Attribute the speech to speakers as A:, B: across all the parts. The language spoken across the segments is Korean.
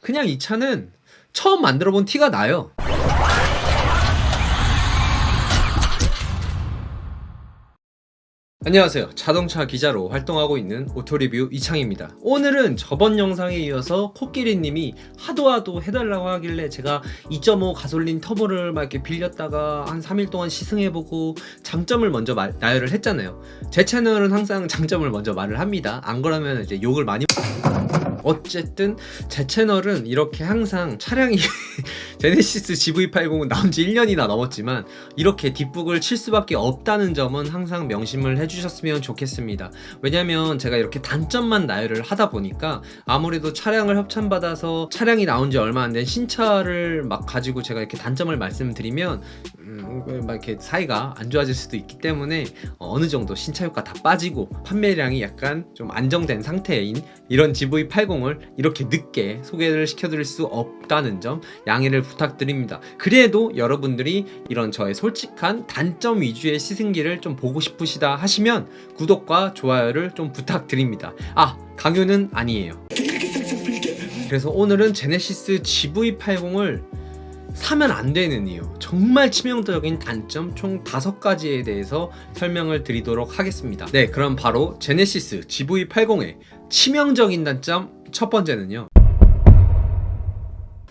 A: 그냥 이 차는 처음 만들어 본 티가 나요. 안녕하세요. 자동차 기자로 활동하고 있는 오토리뷰 이창입니다. 오늘은 저번 영상에 이어서 코끼리님이 하도 해달라고 하길래 제가 2.5 가솔린 터보를 막 이렇게 빌렸다가 한 3일 동안 시승해보고 장점을 먼저 나열을 했잖아요. 제 채널은 항상 장점을 먼저 말을 합니다. 안 그러면 이제 욕을 많이 어쨌든 제 채널은 이렇게 항상 차량이 제네시스 GV80은 나온 지 1년이나 넘었지만 이렇게 뒷북을 칠 수밖에 없다는 점은 항상 명심을 해주셨으면 좋겠습니다. 왜냐면 제가 이렇게 단점만 나열을 하다 보니까 아무래도 차량을 협찬받아서 차량이 나온 지 얼마 안 된 신차를 막 가지고 제가 이렇게 단점을 말씀드리면 막 이렇게 사이가 안 좋아질 수도 있기 때문에 어느 정도 신차효과 다 빠지고 판매량이 약간 좀 안정된 상태인 이런 GV80을 이렇게 늦게 소개를 시켜드릴 수 없다는 점 양해를 부탁드립니다. 그래도 여러분들이 이런 저의 솔직한 단점 위주의 시승기를 좀 보고 싶으시다 하시면 구독과 좋아요를 좀 부탁드립니다. 강요는 아니에요. 그래서 오늘은 제네시스 GV80을 사면 안 되는 이유, 정말 치명적인 단점 총 5가지에 대해서 설명을 드리도록 하겠습니다. 네, 그럼 바로 제네시스 GV80의 치명적인 단점 첫 번째는요,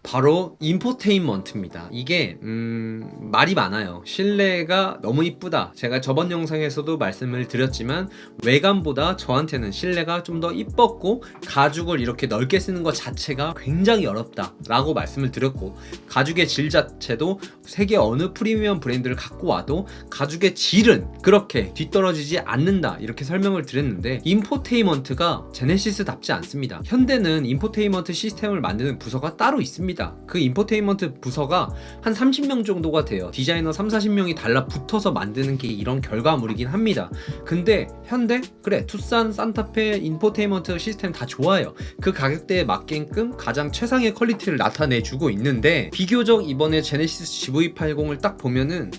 A: 바로 인포테인먼트입니다. 이게 말이 많아요. 실내가 너무 이쁘다. 제가 저번 영상에서도 말씀을 드렸지만 외관보다 저한테는 실내가 좀 더 이뻤고 가죽을 이렇게 넓게 쓰는 것 자체가 굉장히 어렵다 라고 말씀을 드렸고, 가죽의 질 자체도 세계 어느 프리미엄 브랜드를 갖고 와도 가죽의 질은 그렇게 뒤떨어지지 않는다 이렇게 설명을 드렸는데, 인포테인먼트가 제네시스답지 않습니다. 현대는 인포테인먼트 시스템을 만드는 부서가 따로 있습니다. 그 인포테인먼트 부서가 한 30명 정도가 돼요. 디자이너 30-40명이 달라붙어서 만드는 게 이런 결과물이긴 합니다. 근데 현대? 그래, 투싼, 산타페 인포테인먼트 시스템 다 좋아요. 그 가격대에 맞게끔 가장 최상의 퀄리티를 나타내주고 있는데, 비교적 이번에 제네시스 GV80을 딱 보면은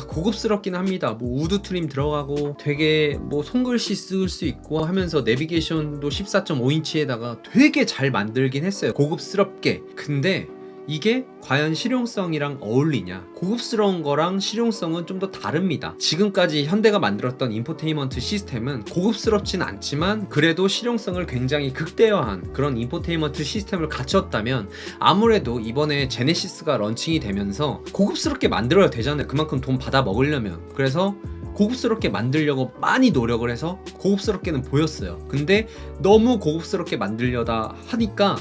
A: 고급스럽긴 합니다. 뭐 우드 트림 들어가고 되게 뭐 손글씨 쓸 수 있고 하면서 내비게이션도 14.5인치에다가 되게 잘 만들긴 했어요. 고급스럽게. 근데 이게 과연 실용성이랑 어울리냐? 고급스러운 거랑 실용성은 좀 더 다릅니다. 지금까지 현대가 만들었던 인포테인먼트 시스템은 고급스럽진 않지만 그래도 실용성을 굉장히 극대화한 그런 인포테인먼트 시스템을 갖췄다면, 아무래도 이번에 제네시스가 런칭이 되면서 고급스럽게 만들어야 되잖아요. 그만큼 돈 받아 먹으려면. 그래서 고급스럽게 만들려고 많이 노력을 해서 고급스럽게는 보였어요. 근데 너무 고급스럽게 만들려다 하니까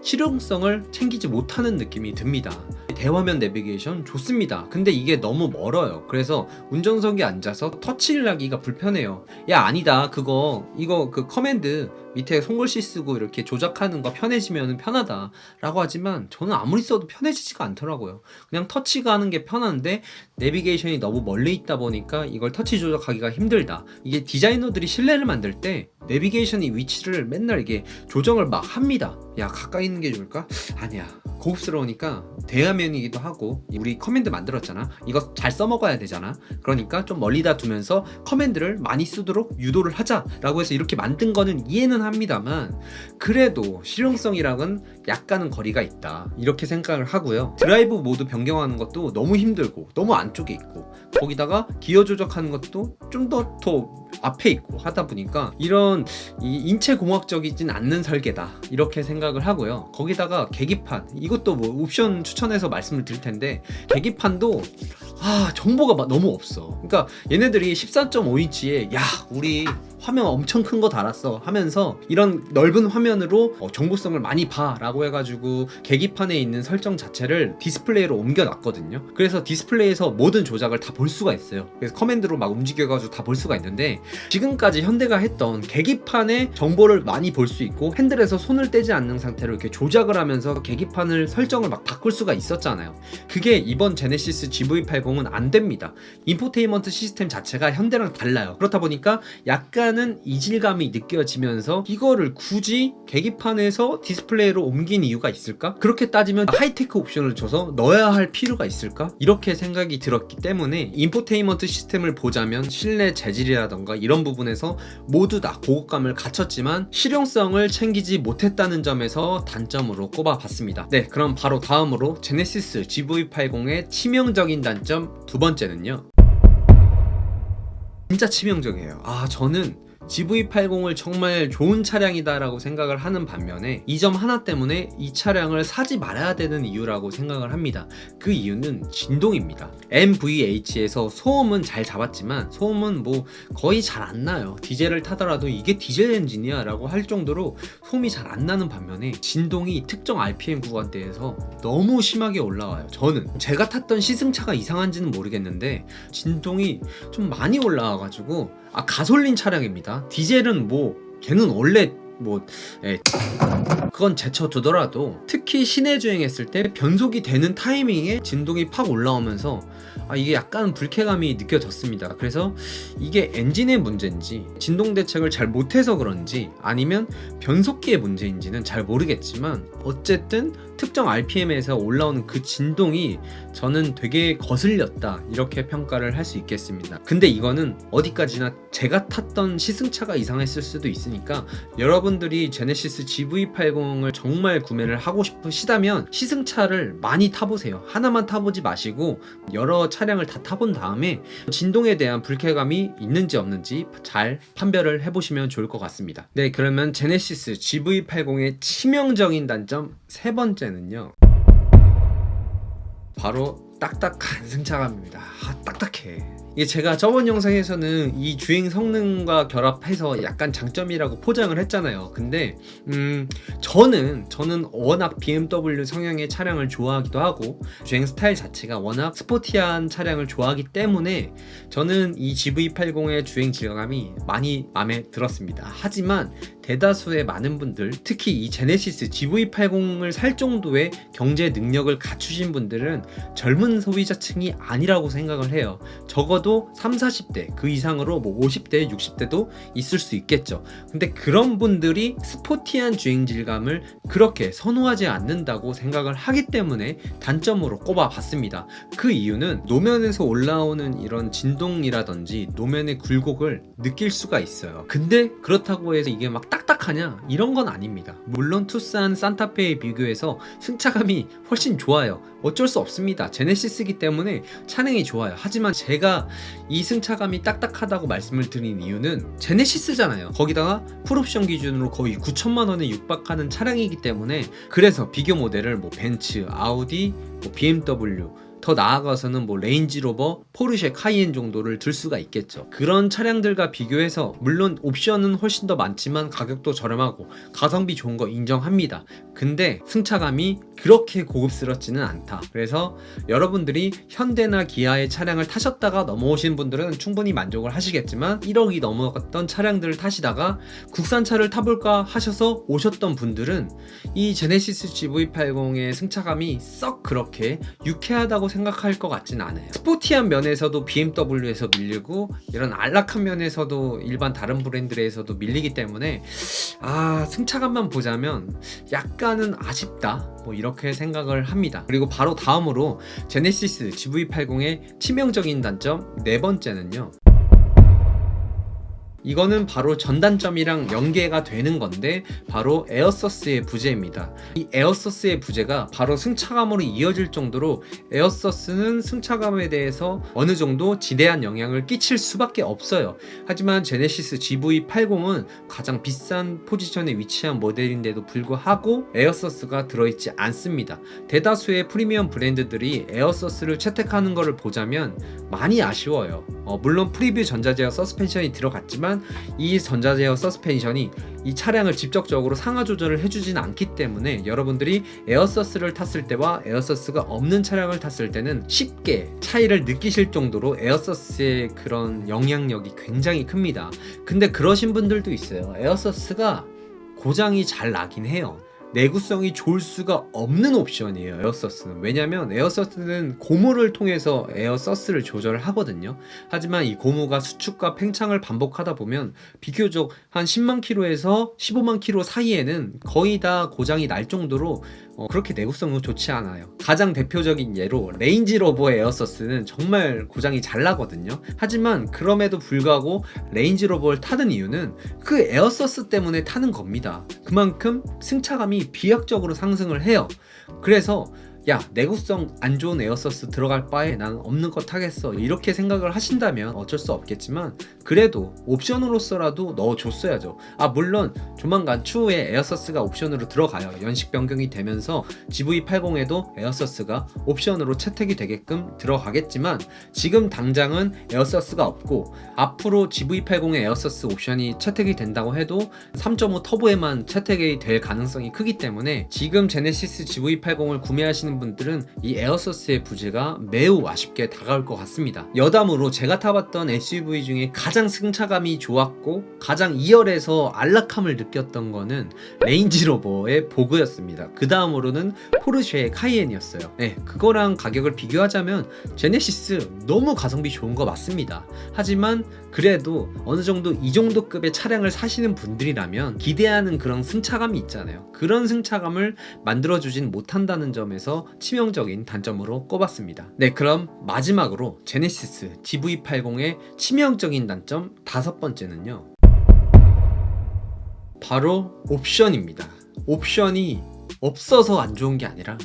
A: 실용성을 챙기지 못하는 느낌이 듭니다. 대화면 내비게이션 좋습니다. 근데 이게 너무 멀어요. 그래서 운전석에 앉아서 터치를 하기가 불편해요. 야, 아니다. 이거 그 커맨드 밑에 손글씨 쓰고 이렇게 조작하는 거 편해지면 편하다 라고 하지만 저는 아무리 써도 편해지지가 않더라고요. 그냥 터치가 하는 게 편한데 내비게이션이 너무 멀리 있다 보니까 이걸 터치 조작하기가 힘들다. 이게 디자이너들이 실내를 만들 때 내비게이션의 위치를 맨날 이게 조정을 막 합니다. 야, 가까이 있는 게 좋을까? 아니야. 고급스러우니까 대화면이기도 하고, 우리 커맨드 만들었잖아. 이거 잘 써먹어야 되잖아. 그러니까 좀 멀리다 두면서 커맨드를 많이 쓰도록 유도를 하자 라고 해서 이렇게 만든 거는 이해는 합니다만, 그래도 실용성이랑은 약간은 거리가 있다 이렇게 생각을 하고요. 드라이브 모드 변경하는 것도 너무 힘들고 너무 안쪽에 있고, 거기다가 기어 조작하는 것도 좀 더 앞에 있고 하다 보니까 이런 인체 공학적이진 않는 설계다 이렇게 생각을 하고요. 거기다가 계기판, 이것도 뭐 옵션 추천해서 말씀을 드릴 텐데, 계기판도 정보가 너무 없어. 그러니까 얘네들이 14.5인치에 야, 우리 화면 엄청 큰 거 달았어 하면서 이런 넓은 화면으로 정보성을 많이 봐 라고 해가지고 계기판에 있는 설정 자체를 디스플레이로 옮겨놨거든요. 그래서 디스플레이에서 모든 조작을 다 볼 수가 있어요. 그래서 커맨드로 막 움직여가지고 다 볼 수가 있는데, 지금까지 현대가 했던 계기판에 정보를 많이 볼 수 있고 핸들에서 손을 떼지 않는 상태로 이렇게 조작을 하면서 계기판을 설정을 막 바꿀 수가 있었잖아요. 그게 이번 제네시스 GV80은 안 됩니다. 인포테인먼트 시스템 자체가 현대랑 달라요. 그렇다 보니까 약간은 하는 이질감이 느껴지면서 이거를 굳이 계기판에서 디스플레이로 옮긴 이유가 있을까? 그렇게 따지면 하이테크 옵션을 줘서 넣어야 할 필요가 있을까? 이렇게 생각이 들었기 때문에 인포테인먼트 시스템을 보자면 실내 재질이라던가 이런 부분에서 모두 다 고급감을 갖췄지만 실용성을 챙기지 못했다는 점에서 단점으로 꼽아봤습니다. 네, 그럼 바로 다음으로 제네시스 GV80의 치명적인 단점 두 번째는요, 진짜 치명적이에요. 저는 GV80을 정말 좋은 차량이다 라고 생각을 하는 반면에 이 점 하나 때문에 이 차량을 사지 말아야 되는 이유라고 생각을 합니다. 그 이유는 진동입니다. MVH에서 소음은 잘 잡았지만 소음은 뭐 거의 잘 안 나요. 디젤을 타더라도 이게 디젤 엔진이야 라고 할 정도로 소음이 잘 안 나는 반면에 진동이 특정 RPM 구간대에서 너무 심하게 올라와요. 저는 제가 탔던 시승차가 이상한지는 모르겠는데 진동이 좀 많이 올라와가지고 가솔린 차량입니다. 디젤은 뭐 걔는 원래 그건 제쳐두더라도 특히 시내 주행했을 때 변속이 되는 타이밍에 진동이 팍 올라오면서 이게 약간 불쾌감이 느껴졌습니다. 그래서 이게 엔진의 문제인지 진동 대책을 잘 못해서 그런지 아니면 변속기의 문제인지는 잘 모르겠지만 어쨌든 특정 RPM에서 올라오는 그 진동이 저는 되게 거슬렸다 이렇게 평가를 할 수 있겠습니다. 근데 이거는 어디까지나 제가 탔던 시승차가 이상했을 수도 있으니까 여러분들이 제네시스 GV80을 정말 구매를 하고 싶으시다면 시승차를 많이 타보세요. 하나만 타보지 마시고 여러 차량을 다 타본 다음에 진동에 대한 불쾌감이 있는지 없는지 잘 판별을 해보시면 좋을 것 같습니다. 네, 그러면 제네시스 GV80의 치명적인 단점 세 번째는요, 바로 딱딱한 승차감입니다. 딱딱해. 이게 제가 저번 영상에서는 이 주행 성능과 결합해서 약간 장점이라고 포장을 했잖아요. 근데 저는 워낙 BMW 성향의 차량을 좋아하기도 하고 주행 스타일 자체가 워낙 스포티한 차량을 좋아하기 때문에 저는 이 GV80의 주행 질감이 많이 마음에 들었습니다. 하지만 대다수의 많은 분들, 특히 이 제네시스 GV80을 살 정도의 경제 능력을 갖추신 분들은 젊은 소비자층이 아니라고 생각을 해요. 적어도 30, 40대 그 이상으로 50대, 60대도 있을 수 있겠죠. 근데 그런 분들이 스포티한 주행 질감을 그렇게 선호하지 않는다고 생각을 하기 때문에 단점으로 꼽아봤습니다. 그 이유는 노면에서 올라오는 이런 진동이라든지 노면의 굴곡을 느낄 수가 있어요. 근데 그렇다고 해서 이게 막 딱딱하냐? 이런 건 아닙니다. 물론 투싼 산타페에 비교해서 승차감이 훨씬 좋아요. 어쩔 수 없습니다. 제네시스이기 때문에 차량이 좋아요. 하지만 제가 이 승차감이 딱딱하다고 말씀을 드린 이유는 제네시스잖아요. 거기다가 풀옵션 기준으로 거의 9천만 원에 육박하는 차량이기 때문에, 그래서 비교 모델을 벤츠, 아우디, BMW, 더 나아가서는 레인지로버, 포르쉐 카이엔 정도를 들 수가 있겠죠. 그런 차량들과 비교해서 물론 옵션은 훨씬 더 많지만 가격도 저렴하고 가성비 좋은 거 인정합니다. 근데 승차감이 그렇게 고급스럽지는 않다. 그래서 여러분들이 현대나 기아의 차량을 타셨다가 넘어오신 분들은 충분히 만족을 하시겠지만 1억이 넘어갔던 차량들을 타시다가 국산차를 타볼까 하셔서 오셨던 분들은 이 제네시스 GV80의 승차감이 썩 그렇게 유쾌하다고 생각할 것 같진 않아요. 스포티한 면에서도 BMW에서 밀리고 이런 안락한 면에서도 일반 다른 브랜드에서도 밀리기 때문에 승차감만 보자면 약간은 아쉽다, 이렇게 생각을 합니다. 그리고 바로 다음으로 제네시스 GV80의 치명적인 단점 네 번째는요, 이거는 바로 전단점이랑 연계가 되는 건데 바로 에어서스의 부재입니다. 이 에어서스의 부재가 바로 승차감으로 이어질 정도로 에어서스는 승차감에 대해서 어느 정도 지대한 영향을 끼칠 수밖에 없어요. 하지만 제네시스 GV80은 가장 비싼 포지션에 위치한 모델인데도 불구하고 에어서스가 들어있지 않습니다. 대다수의 프리미엄 브랜드들이 에어서스를 채택하는 것을 보자면 많이 아쉬워요. 물론 프리뷰 전자제어 서스펜션이 들어갔지만 이 전자제어 서스펜션이 이 차량을 직접적으로 상하 조절을 해주진 않기 때문에 여러분들이 에어서스를 탔을 때와 에어서스가 없는 차량을 탔을 때는 쉽게 차이를 느끼실 정도로 에어서스의 그런 영향력이 굉장히 큽니다. 근데 그러신 분들도 있어요. 에어서스가 고장이 잘 나긴 해요. 내구성이 좋을 수가 없는 옵션이에요. 에어서스는. 왜냐면 에어서스는 고무를 통해서 에어서스를 조절을 하거든요. 하지만 이 고무가 수축과 팽창을 반복하다 보면 비교적 한 10만 킬로에서 15만 킬로 사이에는 거의 다 고장이 날 정도로 그렇게 내구성은 좋지 않아요. 가장 대표적인 예로 레인지로버의 에어서스는 정말 고장이 잘 나거든요. 하지만 그럼에도 불구하고 레인지로버를 타는 이유는 그 에어서스 때문에 타는 겁니다. 그만큼 승차감이 비약적으로 상승을 해요. 그래서 야, 내구성 안 좋은 에어서스 들어갈 바에 난 없는 거 타겠어, 이렇게 생각을 하신다면 어쩔 수 없겠지만 그래도 옵션으로서라도 넣어줬어야죠. 물론 조만간 추후에 에어서스가 옵션으로 들어가요. 연식 변경이 되면서 GV80에도 에어서스가 옵션으로 채택이 되게끔 들어가겠지만 지금 당장은 에어서스가 없고 앞으로 GV80에 에어서스 옵션이 채택이 된다고 해도 3.5 터보에만 채택이 될 가능성이 크기 때문에 지금 제네시스 GV80을 구매하시는 분들은 이 에어서스의 부재가 매우 아쉽게 다가올 것 같습니다. 여담으로 제가 타봤던 SUV 중에 가장 승차감이 좋았고 가장 2열에서 안락함을 느꼈던 거는 레인지로버의 보그였습니다. 그 다음으로는 포르쉐의 카이엔이었어요. 네, 그거랑 가격을 비교하자면 제네시스 너무 가성비 좋은 거 맞습니다. 하지만 그래도 어느 정도 이 정도 급의 차량을 사시는 분들이라면 기대하는 그런 승차감이 있잖아요. 그런 승차감을 만들어주진 못한다는 점에서 치명적인 단점으로 꼽았습니다. 네, 그럼 마지막으로 제네시스 GV80의 치명적인 단점 5번째는요, 바로 옵션입니다. 옵션이 없어서 안 좋은 게 아니라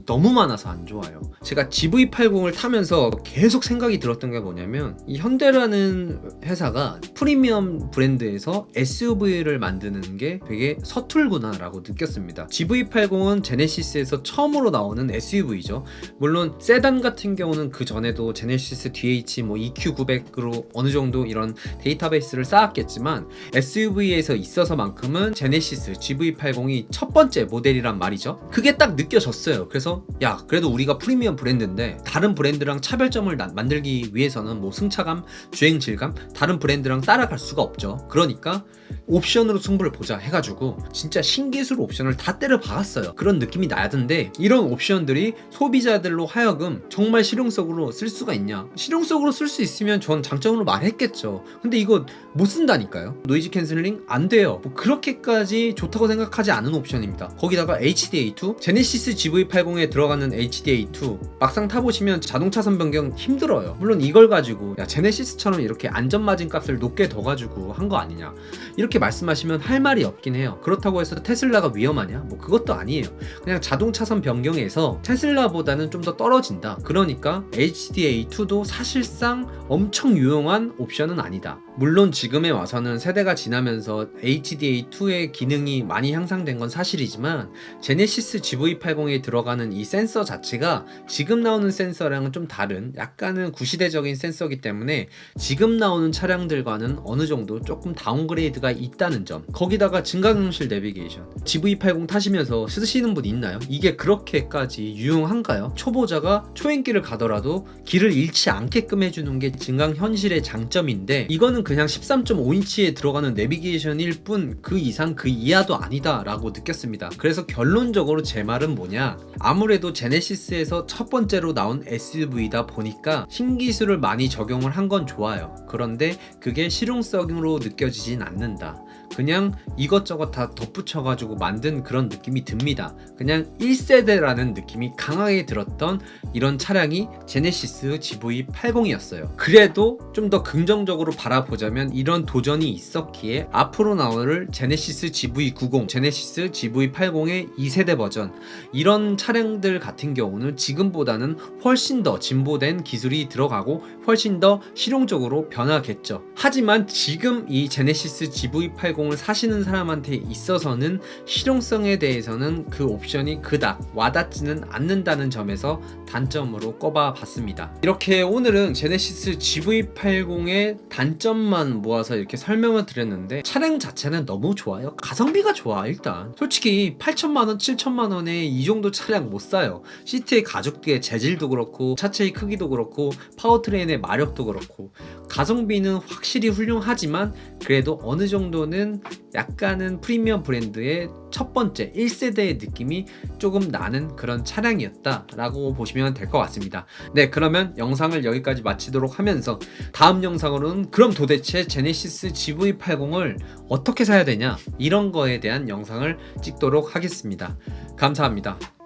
A: 너무 많아서 안 좋아요. 제가 GV80을 타면서 계속 생각이 들었던 게 뭐냐면 이 현대라는 회사가 프리미엄 브랜드에서 SUV를 만드는 게 되게 서툴구나 라고 느꼈습니다. GV80은 제네시스에서 처음으로 나오는 SUV죠. 물론 세단 같은 경우는 그 전에도 제네시스 DH EQ900으로 어느 정도 이런 데이터베이스를 쌓았겠지만 SUV에서 있어서만큼은 제네시스 GV80이 첫 번째 모델이란 말이죠. 그게 딱 느껴졌어요. 그래서 야, 그래도 우리가 프리미엄 브랜드인데 다른 브랜드랑 차별점을 만들기 위해서는 승차감, 주행 질감 다른 브랜드랑 따라갈 수가 없죠. 그러니까 옵션으로 승부를 보자 해가지고 진짜 신기술 옵션을 다 때려 박았어요. 그런 느낌이 나던데 이런 옵션들이 소비자들로 하여금 정말 실용적으로 쓸 수가 있냐? 실용적으로 쓸 수 있으면 전 장점으로 말했겠죠. 근데 이거 못 쓴다니까요. 노이즈 캔슬링 안 돼요. 그렇게까지 좋다고 생각하지 않은 옵션입니다. 거기다가 HDA2, 제네시스 GV80에 들어가는 HDA2 막상 타보시면 자동차선 변경 힘들어요. 물론 이걸 가지고 야, 제네시스처럼 이렇게 안전마진 값을 높게 더 가지고 한 거 아니냐 이렇게 말씀하시면 할 말이 없긴 해요. 그렇다고 해서 테슬라가 위험하냐? 그것도 아니에요. 그냥 자동차선 변경에서 테슬라보다는 좀 더 떨어진다. 그러니까 HDA2도 사실상 엄청 유용한 옵션은 아니다. 물론 지금에 와서는 세대가 지나면서 HDA2의 기능이 많이 향상된 건 사실이지만 제네시스 GV80에 들어가는 이 센서 자체가 지금 나오는 센서랑은 좀 다른 약간은 구시대적인 센서이기 때문에 지금 나오는 차량들과는 어느 정도 조금 다운그레이드가 있다는 점, 거기다가 증강현실 내비게이션, GV80 타시면서 쓰시는 분 있나요? 이게 그렇게까지 유용한가요? 초보자가 초행길을 가더라도 길을 잃지 않게끔 해주는 게 증강현실의 장점인데 이거는 그냥 13.5인치에 들어가는 내비게이션일 뿐 그 이상 그 이하도 아니다 라고 느꼈습니다. 그래서 결론적으로 제 말은 뭐냐, 아무래도 제네시스에서 첫 번째로 나온 SUV다 보니까 신기술을 많이 적용을 한 건 좋아요. 그런데 그게 실용성으로 느껴지진 않는다. 그냥 이것저것 다 덧붙여가지고 만든 그런 느낌이 듭니다. 그냥 1세대라는 느낌이 강하게 들었던 이런 차량이 제네시스 GV80이었어요. 그래도 좀 더 긍정적으로 바라보자면 이런 도전이 있었기에 앞으로 나올 제네시스 GV90, 제네시스 GV80의 2세대 버전, 이런 차량들 같은 경우는 지금보다는 훨씬 더 진보된 기술이 들어가고 훨씬 더 실용적으로 변하겠죠. 하지만 지금 이 제네시스 GV80을 사시는 사람한테 있어서는 실용성에 대해서는 그 옵션이 그닥 와닿지는 않는다는 점에서 단점으로 꼽아봤습니다. 이렇게 오늘은 제네시스 GV80의 단점만 모아서 이렇게 설명을 드렸는데 차량 자체는 너무 좋아요. 가성비가 좋아. 일단 솔직히 8천만원, 7천만원에 이 정도 차량 못 사요. 시트의 가죽의 재질도 그렇고 차체의 크기도 그렇고 파워트레인의 마력도 그렇고 가성비는 확실히 훌륭하지만 그래도 어느 정도는 약간은 프리미엄 브랜드의 첫 번째 1세대의 느낌이 조금 나는 그런 차량이었다라고 보시면 될 것 같습니다. 네, 그러면 영상을 여기까지 마치도록 하면서 다음 영상으로는 그럼 도대체 제네시스 GV80을 어떻게 사야 되냐 이런 거에 대한 영상을 찍도록 하겠습니다. 감사합니다.